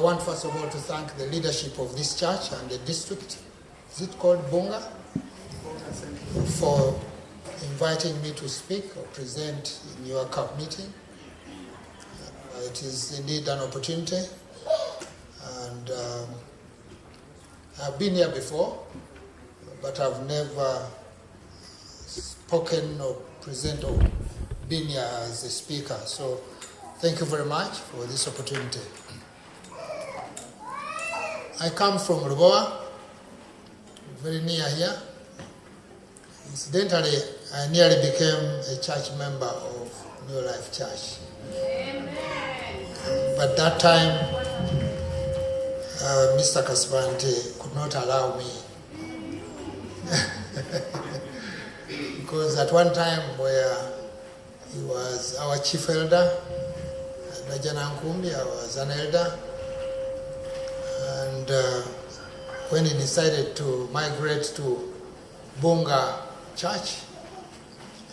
want first of all to thank the leadership of this church and the district, is it called Bunga, for inviting me to speak or present in your CAP meeting. It is indeed an opportunity, and I've been here before, but I've never spoken or presented or been here as a speaker. So thank you very much for this opportunity. I come from Ruboa, very near here. Incidentally, I nearly became a church member of New Life Church. Amen. But that time, Mr. Kasvante could not allow me. Because at one time where he was our chief elder, Rajana Nkumbi, I was an elder, and when he decided to migrate to Bunga Church,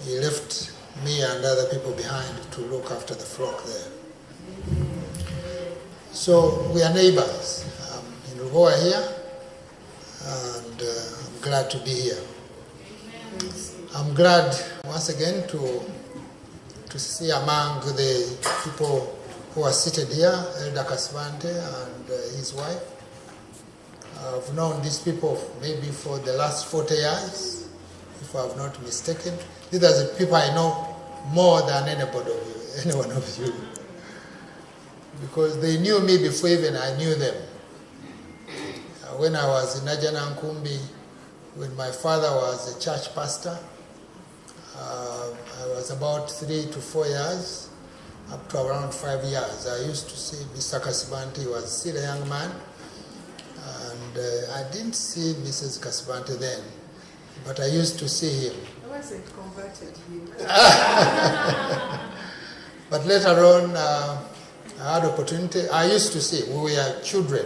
he left me and other people behind to look after the flock there. So we are neighbors. I'm in Ruboa here, and I'm glad to be here. I'm glad once again to see among the people who are seated here, Elder Kasvante and his wife. I've known these people maybe for the last 40 years, if I'm not mistaken. These are the people I know more than any one of you. Because they knew me before even I knew them. When I was in Rajana Nkumbi, when my father was a church pastor, I was about 3 to 4 years, up to around 5 years. I used to see Mr. Kasvante. He was still a young man. And I didn't see Mrs. Kasvante then, but I used to see him. I wasn't converted yet. But later on, I had opportunity. I used to see, we were children,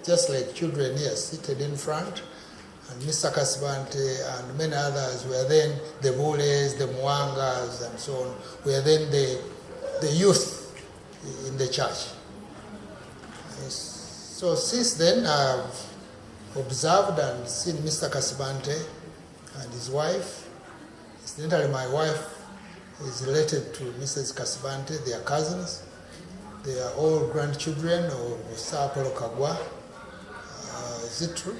just like children here, seated in front. And Mr. Kasvante and many others were then the Bules, the Mwangas, and so on, were then the youth in the church. So since then, I've observed and seen Mr. Kasvante and his wife. Incidentally, my wife is related to Mrs. Kasvante. They are cousins. They are all grandchildren of Sir Apollo Kagwa. Is it true?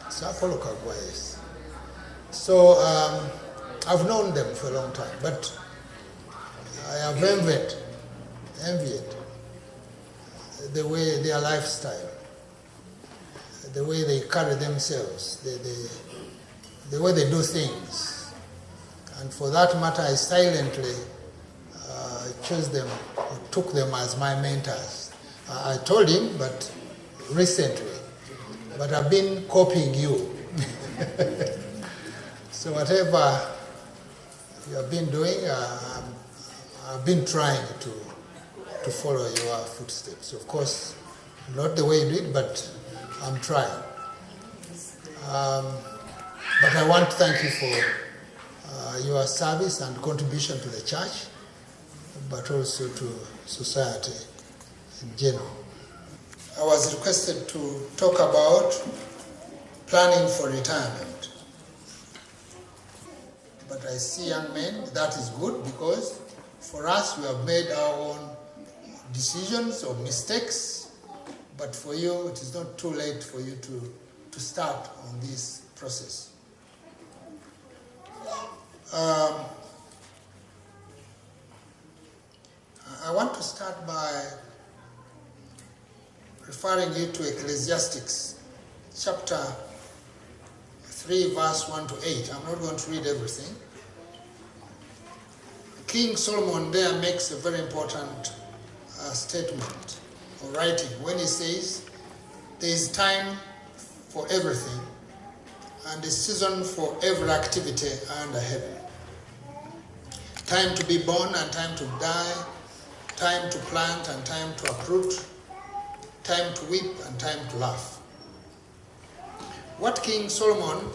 Sir Apollo Kagwa, yes. So I've known them for a long time, but I have envied the way their lifestyle, the way they carry themselves, the way they do things. And for that matter, I silently chose them, or took them as my mentors. I told him, but recently, but I've been copying you. So whatever you have been doing, I've been trying to follow your footsteps. Of course, not the way you did, but I'm trying. But I want to thank you for your service and contribution to the church, but also to society in general. I was requested to talk about planning for retirement. But I see young men, that is good, because for us, we have made our own decisions or mistakes, but for you, it is not too late for you to start on this process. I want to start by referring you to Ecclesiastes, chapter 3, verse 1 to 8. I'm not going to read everything. King Solomon there makes a very important statement or writing when he says, there is time for everything and a season for every activity under heaven. Time to be born and time to die, time to plant and time to uproot, time to weep and time to laugh. What King Solomon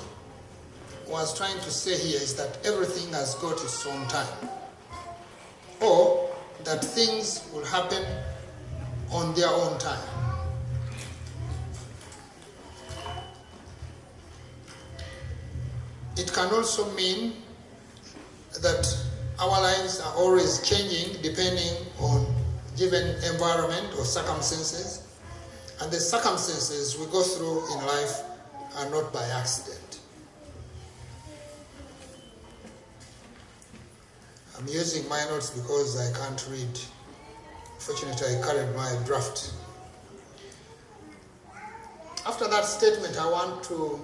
was trying to say here is that everything has got its own time, or that things will happen on their own time. it can also mean that our lives are always changing depending on given environment or circumstances, and the circumstances we go through in life are not by accident. I'm using my notes because I can't read. Fortunately, I carried my draft. After that statement, I want to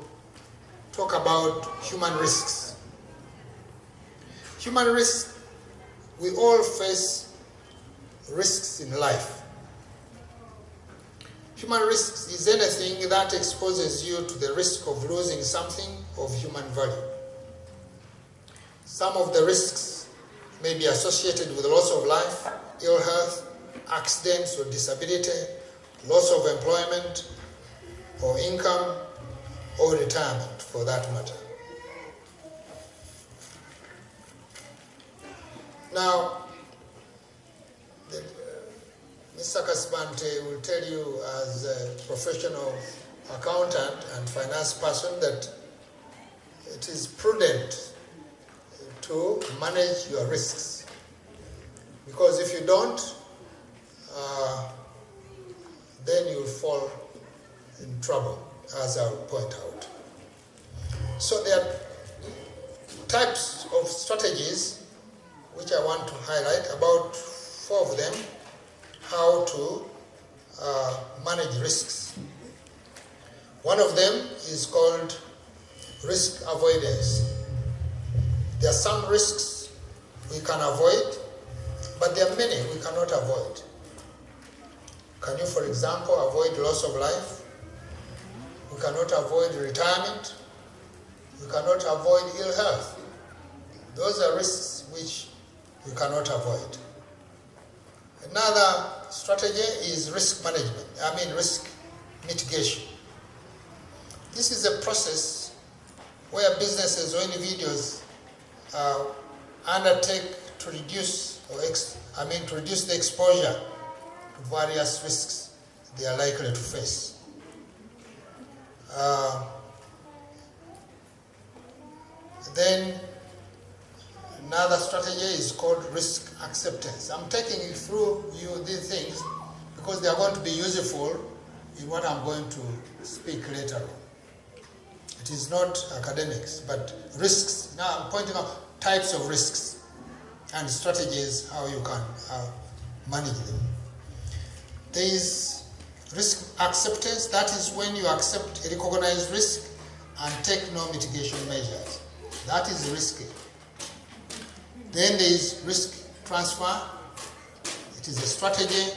talk about human risks. Human risks, we all face risks in life. Human risks is anything that exposes you to the risk of losing something of human value. Some of the risks may be associated with loss of life, ill health, accidents or disability, loss of employment or income, or retirement for that matter. Now, Mr. Kasibante will tell you as a professional accountant and finance person that it is prudent to manage your risks. Because if you don't, then you'll fall in trouble, as I'll point out. So there are types of strategies which I want to highlight, about 4 of them, how to manage risks. One of them is called risk avoidance. There are some risks we can avoid, but there are many we cannot avoid. Can you, for example, avoid loss of life? We cannot avoid retirement. We cannot avoid ill health. Those are risks which we cannot avoid. Another strategy is risk management, risk mitigation. This is a process where businesses or individuals undertake to reduce the exposure to various risks they are likely to face. Then another strategy is called risk acceptance. I'm taking you through these things because they are going to be useful in what I'm going to speak later on. It is not academics, but risks. Now I'm pointing out types of risks and strategies how you can manage them. There is risk acceptance. That is when you accept a recognized risk and take no mitigation measures. That is risky. Then there is risk transfer. It is a strategy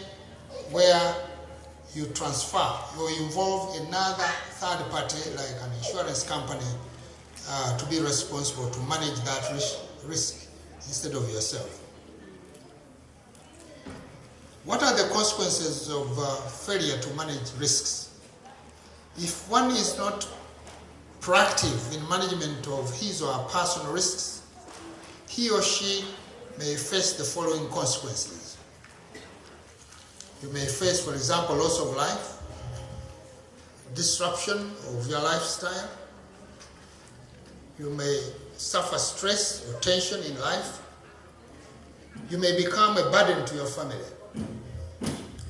where you transfer, you involve another third party like an insurance company to be responsible to manage that risk instead of yourself. What are the consequences of failure to manage risks? If one is not proactive in management of his or her personal risks, he or she may face the following consequences. You may face, for example, loss of life, disruption of your lifestyle. You may suffer stress or tension in life. You may become a burden to your family.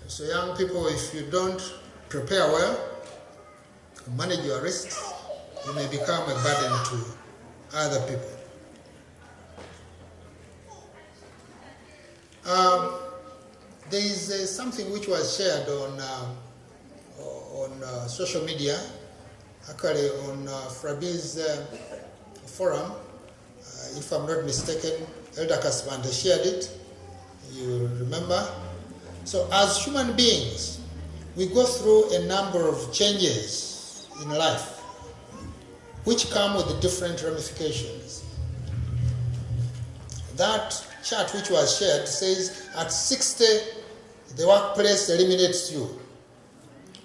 So young people, if you don't prepare well, manage your risks, you may become a burden to other people. There is something which was shared on social media, actually on Frabi's forum. If I'm not mistaken, Elder Kasibante shared it. You remember? So as human beings, we go through a number of changes in life which come with different ramifications. That chart which was shared says at 60, the workplace eliminates you.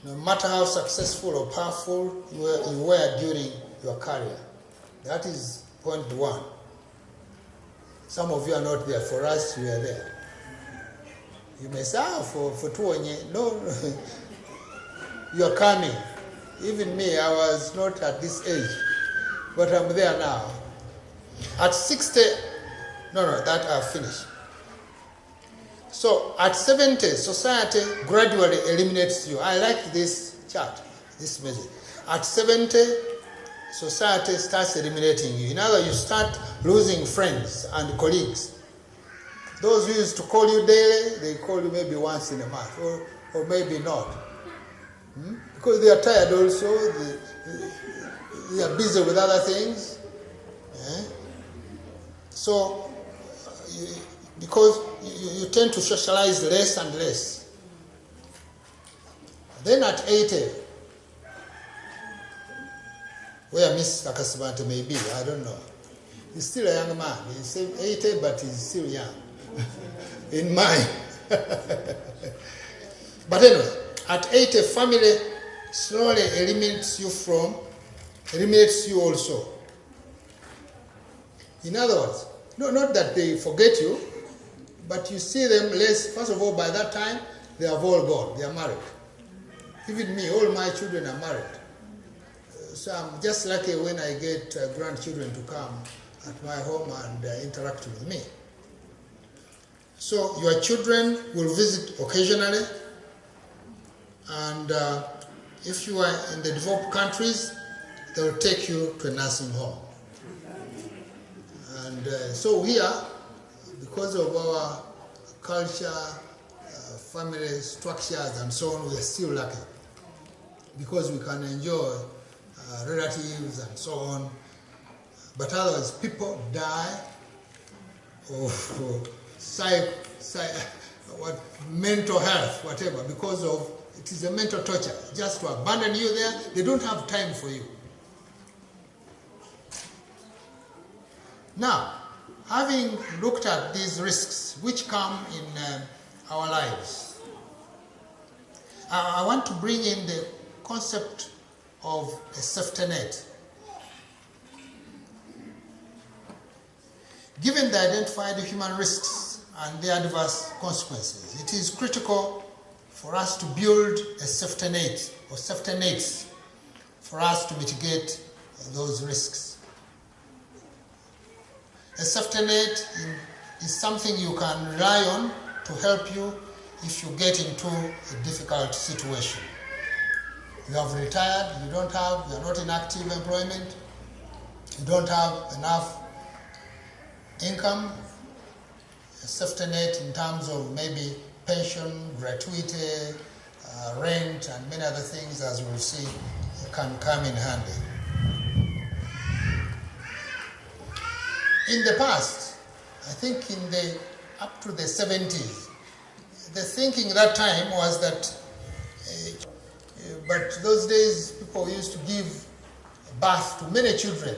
No matter how successful or powerful you were during your career. That is point 1. Some of you are not there. For us, we are there. You may say, for Tuonye, no, you are coming. Even me, I was not at this age, but I'm there now. At 60, no, that I've finished. So at 70, society gradually eliminates you. I like this chart, this message. At 70, society starts eliminating you. In other words, you start losing friends and colleagues. Those who used to call you daily, they call you maybe once in a month, or maybe not. Because they are tired also, they are busy with other things. So, because you tend to socialize less and less. Then at 80, where Mr. Kasibante may be, I don't know. He's still a young man. He's 80, but he's still young. In mind. But anyway, at 80, family slowly eliminates you also. In other words, no, not that they forget you, but you see them less. First of all, by that time, they have all gone. They are married. Even me, all my children are married. So I'm just lucky when I get grandchildren to come at my home and interact with me. So your children will visit occasionally, and if you are in the developed countries, they will take you to a nursing home. And so here, because of our culture, family structures and so on, we are still lucky. Because we can enjoy relatives and so on. But otherwise, people die of mental health, whatever, because of it is a mental torture. Just to abandon you there, they don't have time for you. Now, having looked at these risks which come in our lives, I want to bring in the concept of a safety net. Given the identified human risks and their adverse consequences, it is critical for us to build a safety net or safety nets for us to mitigate those risks. A safety net is something you can rely on to help you if you get into a difficult situation. You have retired, you are not in active employment, you don't have enough income, a safety net in terms of maybe pension, gratuity, rent, and many other things, as we'll see, can come in handy. In the past, I think up to the 70s, the thinking that time was that, but those days people used to give birth to many children.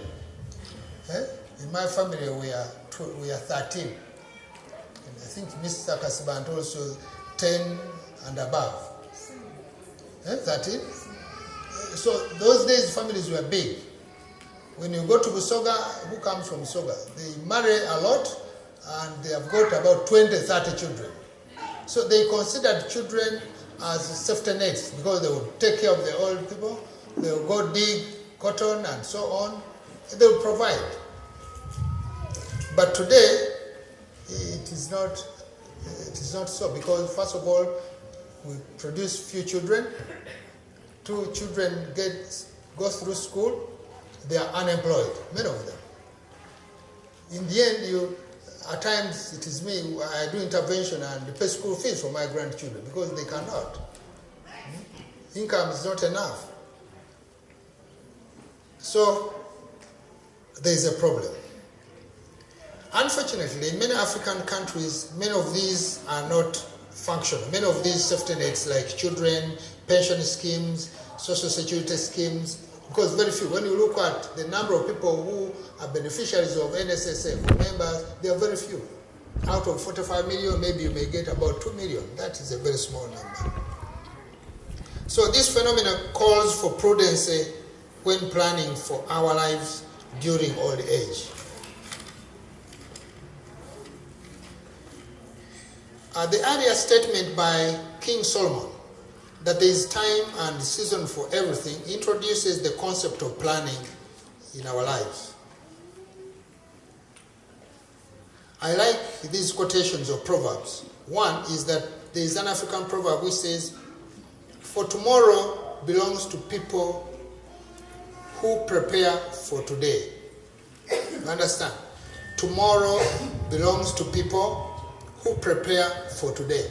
In my family, we are 13. And I think Mr. Kasibante also 10 and above. 13? So those days families were big. When you go to Busoga, who comes from Busoga? They marry a lot and they have got about 20, 30 children. So they considered children as safety nets because they would take care of the old people, they would go dig cotton and so on, and they would provide. But today, it is not so, because first of all, we produce few children. 2 children go through school, they are unemployed, many of them. In the end, at times it is me, I do intervention and pay school fees for my grandchildren because they cannot. Income is not enough. So there is a problem. Unfortunately, in many African countries, many of these are not functional. Many of these safety nets like children, pension schemes, social security schemes, because very few. When you look at the number of people who are beneficiaries of NSSF, members, they are very few. Out of 45 million, maybe you may get about 2 million. That is a very small number. So this phenomenon calls for prudence when planning for our lives during old age. The earlier statement by King Solomon that there is time and season for everything introduces the concept of planning in our lives. I like these quotations of proverbs. One is that there is an African proverb which says, "For tomorrow belongs to people who prepare for today." You understand? Tomorrow belongs to people who prepare for today.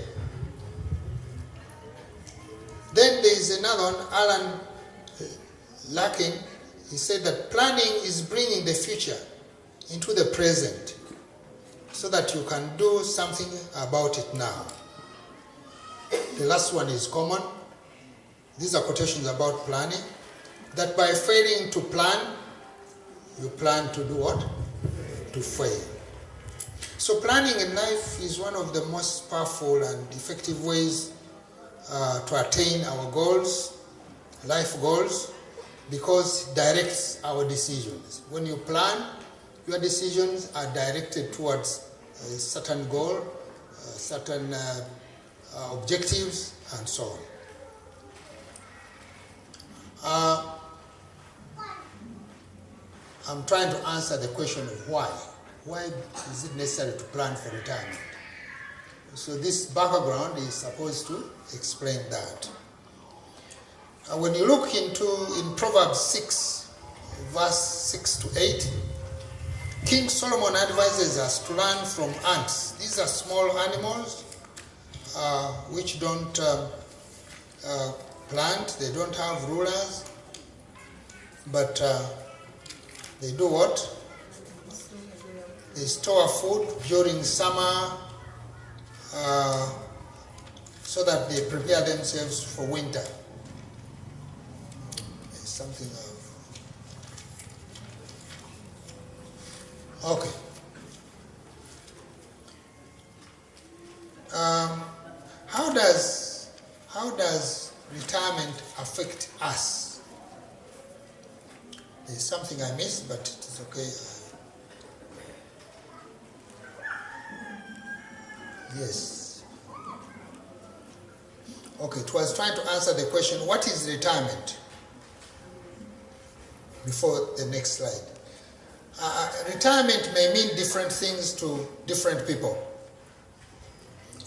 Then there is another one, Alan Larkin. He said that planning is bringing the future into the present so that you can do something about it now. The last one is common. These are quotations about planning. That by failing to plan, you plan to do what? To fail. So planning in life is one of the most powerful and effective ways to attain our goals, life goals, because it directs our decisions. When you plan, your decisions are directed towards a certain goal, certain objectives, and so on. I'm trying to answer the question of why. Why is it necessary to plan for retirement? So this background is supposed to explain that. When you look in Proverbs 6, verse 6 to 8, King Solomon advises us to learn from ants. These are small animals which don't plant, they don't have rulers, but they do what? They store food during summer so that they prepare themselves for winter. It's something of... Okay. How does retirement affect us? There's something I missed, but it is okay. Yes. Okay, it was trying to answer the question, what is retirement? Before the next slide. Retirement may mean different things to different people.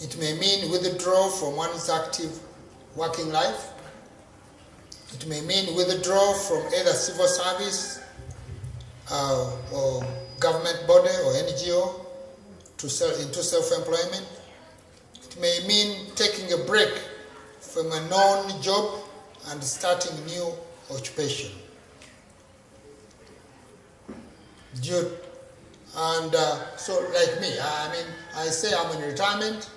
It may mean withdrawal from one's active working life. It may mean withdrawal from either civil service or government body or NGO into self-employment. It may mean taking a break from a known job and starting a new occupation. So like me, I say I'm in retirement,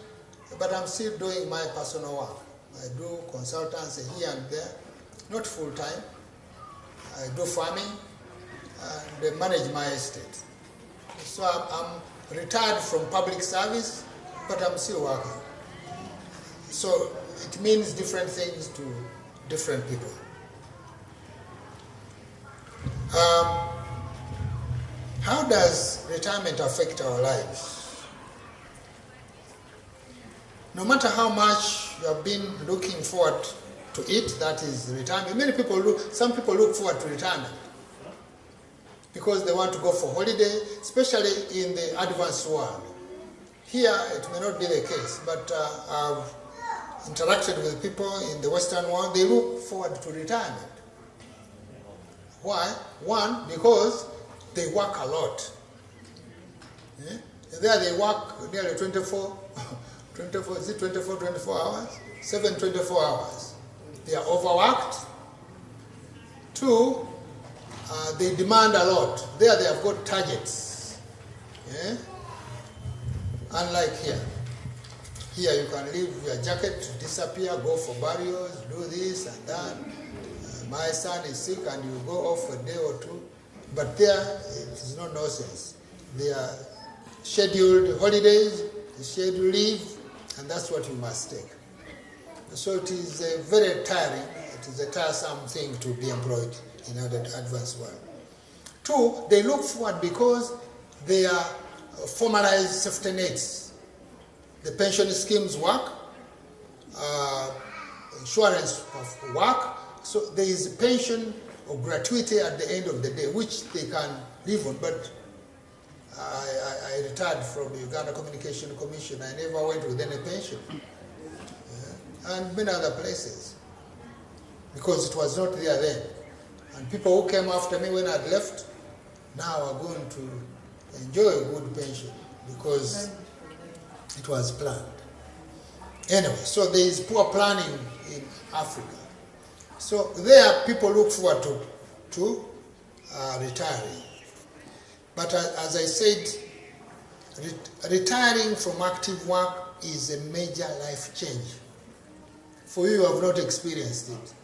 but I'm still doing my personal work. I do consultancy here and there, not full time. I do farming and manage my estate. So I'm retired from public service, but I'm still working. So it means different things to different people. How does retirement affect our lives? No matter how much you have been looking forward to it, that is retirement. Some people look forward to retirement because they want to go for holiday, especially in the advanced world. Here, it may not be the case, but I've interacted with people in the Western world. They look forward to retirement. Why? One, because they work a lot. There they work nearly 24 hours? 24 hours. They are overworked. Two, they demand a lot. There they have got targets. Unlike here. Here you can leave your jacket, disappear, go for burials, do this and that. My son is sick and you go off a day or two. But there, it is no nonsense. They are scheduled holidays, scheduled leave, and that's what you must take. So it is very tiring. It is a tiresome thing to be employed in the advanced world. Two, they look forward because they are formalized safety nets. The pension schemes work, insurance work, so there is a pension or gratuity at the end of the day, which they can live on. But I retired from the Uganda Communication Commission. I never went with any pension. And many other places, because it was not there then. And people who came after me when I'd left, now are going to enjoy a good pension because it was planned. Anyway, so there is poor planning in Africa. So there people look forward to retiring. But as I said, retiring from active work is a major life change. For you who have not experienced it.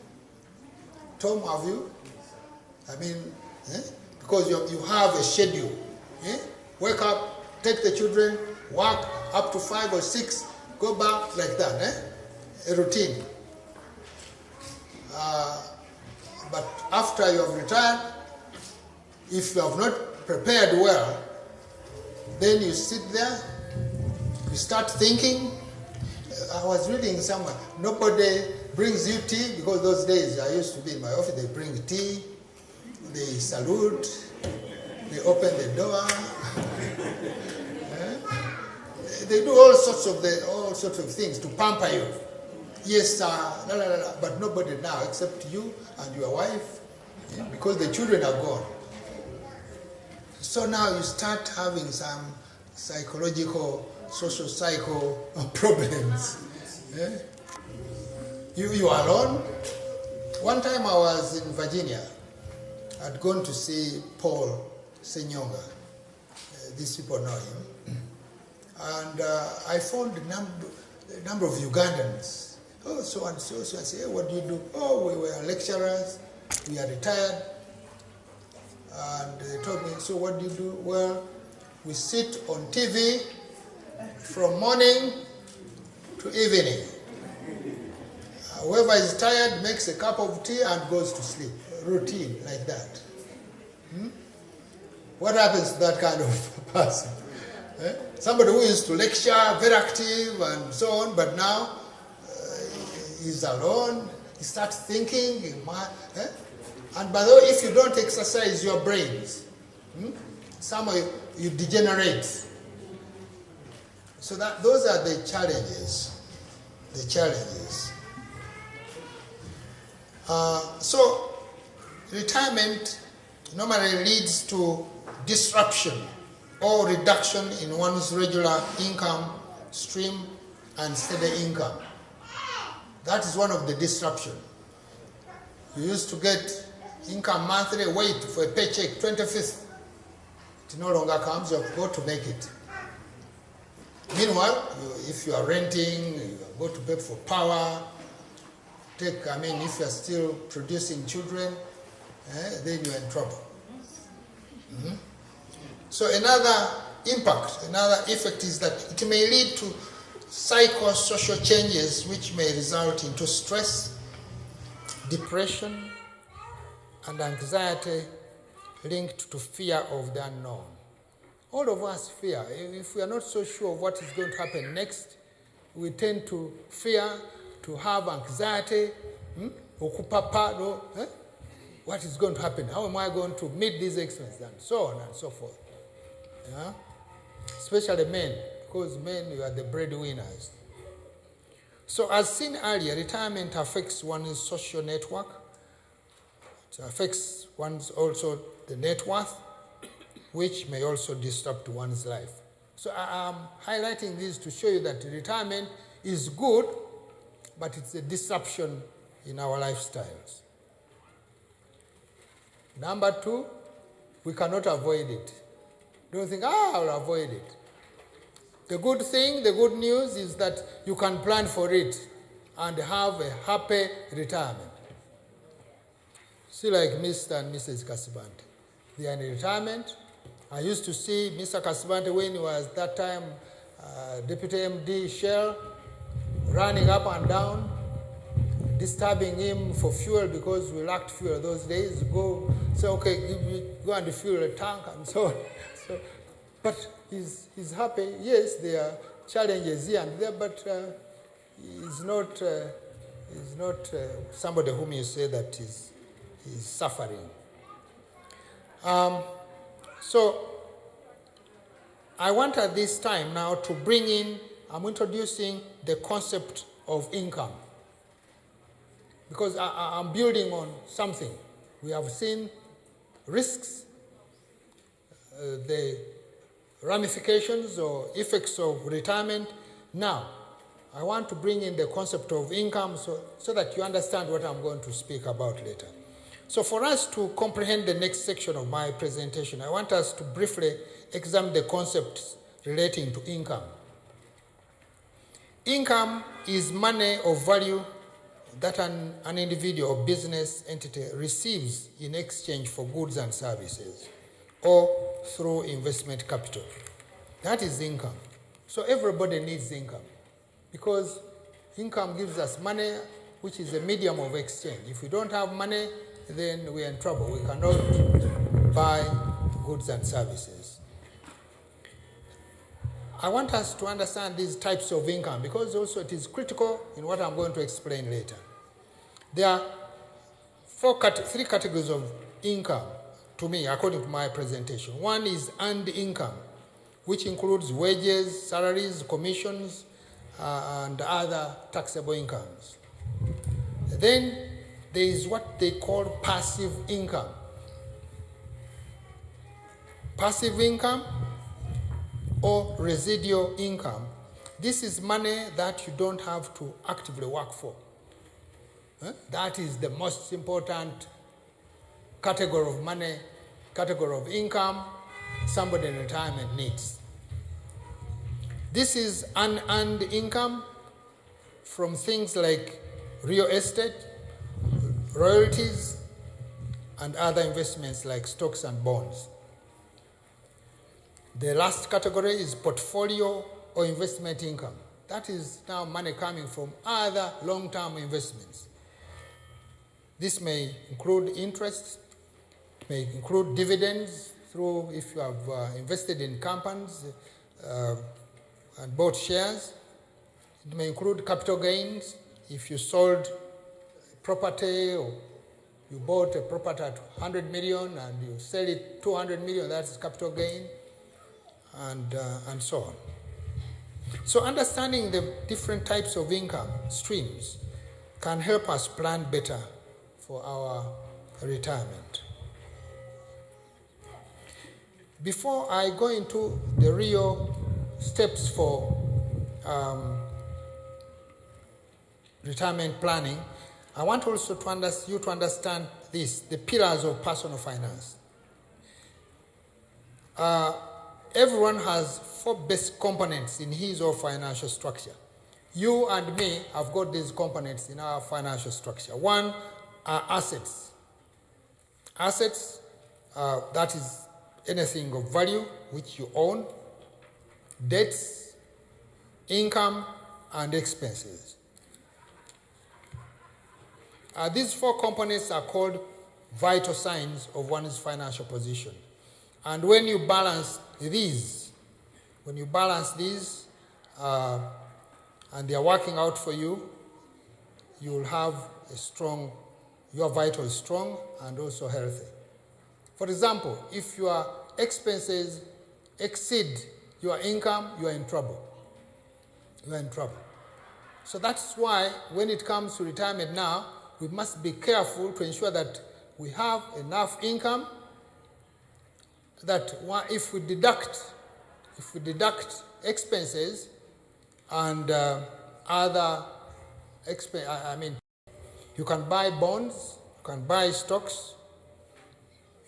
Tom, have you? I mean, because you have a schedule. Wake up, take the children, work up to 5 or 6, go back like that. A routine. But after you have retired, if you have not prepared well, then you sit there, you start thinking. I was reading somewhere, nobody brings you tea, because those days I used to be in my office, they bring tea, they salute, they open the door, they do all sorts of things to pamper you. Yes, sir, la, la, la, la. But nobody now except you and your wife, because the children are gone. So now you start having some psychological, social cycle problems. You are alone. One time I was in Virginia. I'd gone to see Paul Senyonga. These people know him. And I found a number of Ugandans. Oh, so and so. So I say, hey, what do you do? Oh, we were lecturers. We are retired. And they told me, so what do you do? Well, we sit on TV from morning to evening. Whoever is tired makes a cup of tea and goes to sleep. Routine like that. What happens to that kind of person? Somebody who used to lecture, very active and so on, but now he's alone. He starts thinking. And by the way, if you don't exercise your brains, somehow you degenerate. So those are the challenges. The challenges. So retirement normally leads to disruption or reduction in one's regular income stream and steady income. That is one of the disruption. You used to get income monthly, wait for a paycheck, 25th. It no longer comes, you have got to make it. Meanwhile, if you are renting, you have got to pay for power. If you are still producing children, then you are in trouble. So another impact, another effect is that it may lead to psychosocial changes which may result into stress, depression, and anxiety linked to fear of the unknown. All of us fear. If we are not so sure of what is going to happen next, we tend to fear, to have anxiety, what is going to happen? How am I going to meet these expenses? And so on and so forth. Yeah? Especially men, because men, you are the breadwinners. So as seen earlier, retirement affects one's social network. It affects one's also the net worth, which may also disrupt one's life. So I'm highlighting this to show you that retirement is good, but it's a disruption in our lifestyles. Number 2, we cannot avoid it. Don't think, I'll avoid it. The good thing, the good news is that you can plan for it and have a happy retirement. See, like Mr. and Mrs. Kasibante. They are in retirement. I used to see Mr. Kasibante when he was that time Deputy MD Shell, running up and down, disturbing him for fuel because we lacked fuel those days. Go say, okay, go and fuel a tank and so on. But he's happy. Yes, there are challenges here and there, but he's not somebody whom you say that is suffering. So I want at this time now to bring in, I'm introducing the concept of income. Because I'm building on something. We have seen risks, the ramifications or effects of retirement. Now, I want to bring in the concept of income so that you understand what I'm going to speak about later. So for us to comprehend the next section of my presentation, I want us to briefly examine the concepts relating to income. Income is money of value that an individual or business entity receives in exchange for goods and services or through investment capital. That is income. So everybody needs income because income gives us money, which is a medium of exchange. If we don't have money, then we're in trouble. We cannot buy goods and services. I want us to understand these types of income because also it is critical in what I'm going to explain later. There are three categories of income to me, according to my presentation. One is earned income, which includes wages, salaries, commissions, and other taxable incomes. Then there is what they call passive income. Passive income or residual income. This is money that you don't have to actively work for. That is the most important category of money, category of income somebody in retirement needs. This is unearned income from things like real estate, royalties, and other investments like stocks and bonds. The last category is portfolio or investment income. That is now money coming from other long-term investments. This may include interest, may include dividends through if you have invested in companies and bought shares. It may include capital gains if you sold property or you bought a property at 100 million and you sell it 200 million, that's capital gain, and so on. So understanding the different types of income streams can help us plan better for our retirement. Before I go into the real steps for retirement planning, I want also you to understand this, the pillars of personal finance. Everyone has 4 basic components in his or financial structure. You and me have got these components in our financial structure. One are assets. Assets, that is anything of value which you own, debts, income, and expenses. These 4 components are called vital signs of one's financial position. And when you balance these, and they are working out for you, you will have your vital is strong and also healthy. For example, if your expenses exceed your income, you are in trouble. You are in trouble. So that's why when it comes to retirement now, we must be careful to ensure that we have enough income that if we deduct expenses and other expenses, you can buy bonds, you can buy stocks,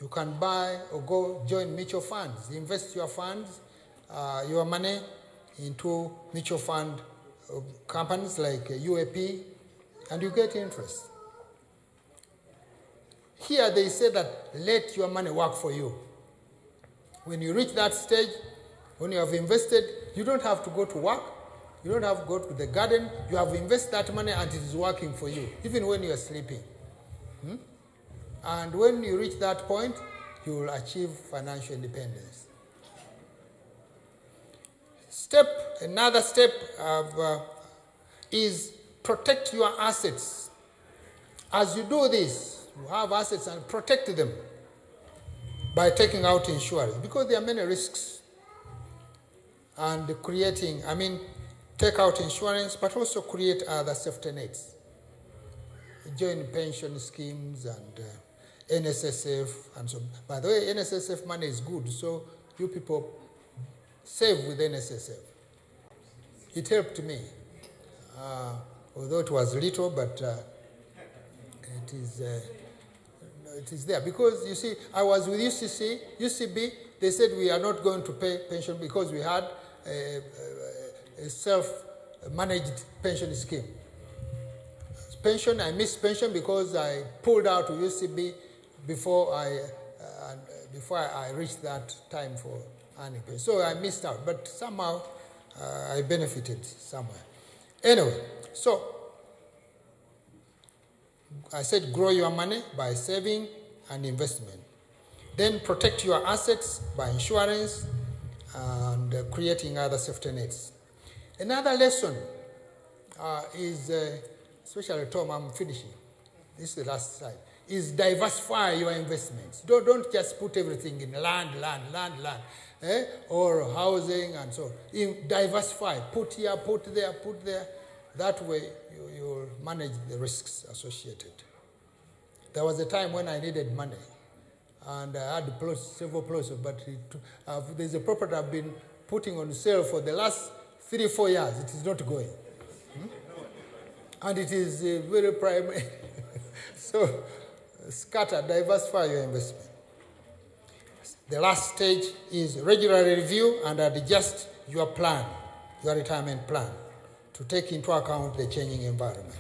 you can buy or go join mutual funds, invest your funds, your money into mutual fund companies like UAP, and you get interest. Here they say that let your money work for you. When you reach that stage, when you have invested, you don't have to go to work, you don't have to go to the garden, you have invested that money and it is working for you, even when you are sleeping. And when you reach that point, you will achieve financial independence. Another step is protect your assets. As you do this, you have assets and protect them by taking out insurance, because there are many risks. and creating, take out insurance, but also create other safety nets. Join pension schemes and NSSF and so on. By the way, NSSF money is good, so you people save with NSSF. It helped me, although it was little, but it is there. Because you see, I was with UCB, they said we are not going to pay pension because we had a self-managed pension scheme. I missed pension because I pulled out of UCB before I reached that time for earning pension. So I missed out, but somehow I benefited somewhere. Anyway, so I said grow your money by saving and investment. Then protect your assets by insurance and creating other safety nets. Another lesson is, especially Tom, I'm finishing. This is the last slide. Is diversify your investments. Don't just put everything in land, or housing and so on. Diversify. Put here, put there, put there. That way you'll manage the risks associated. There was a time when I needed money, and I had several plots, but there's a property I've been putting on sale for the last 3-4 years. It is not going. And it is very primary. So, scatter, diversify your investment. The last stage is regularly review and adjust your plan, your retirement plan, to take into account the changing environment.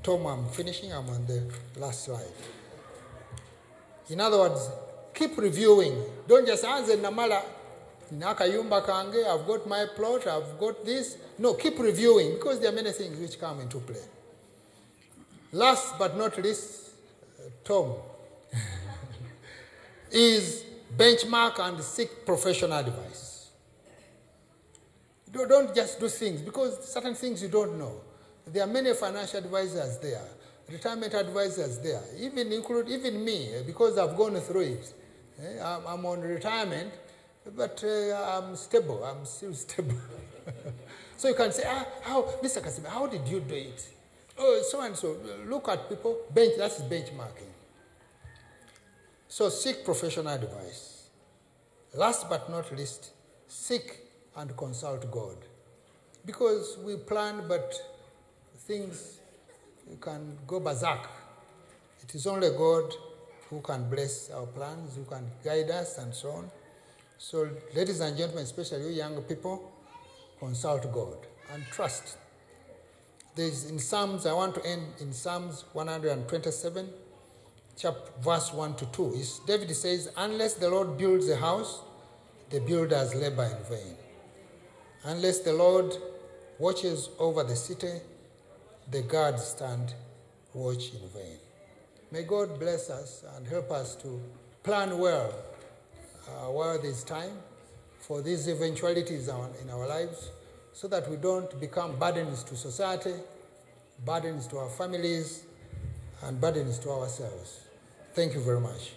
Tom, I'm finishing. I'm on the last slide. In other words, keep reviewing. Don't just answer Namala, Nakayumba Kange, I've got my plot, I've got this. No, keep reviewing, because there are many things which come into play. Last but not least, Tom, is benchmark and seek professional advice. Don't just do things, because certain things you don't know. There are many financial advisors there, retirement advisors there, even me, because I've gone through it. I'm on retirement, but I'm stable. I'm still stable. So you can say, Mr. Kasima, how did you do it? Oh, so and so. Look at people. That's benchmarking. So seek professional advice. Last but not least, seek and consult God. Because we plan, but things can go berserk. It is only God who can bless our plans, who can guide us, and so on. So, ladies and gentlemen, especially you young people, consult God and trust. In Psalms, I want to end in Psalms 127, verse 1 to 2. David says, unless the Lord builds a house, the builders labor in vain. Unless the Lord watches over the city, the guards stand watch in vain. May God bless us and help us to plan well while there's time for these eventualities in our lives, so that we don't become burdens to society, burdens to our families, and burdens to ourselves. Thank you very much.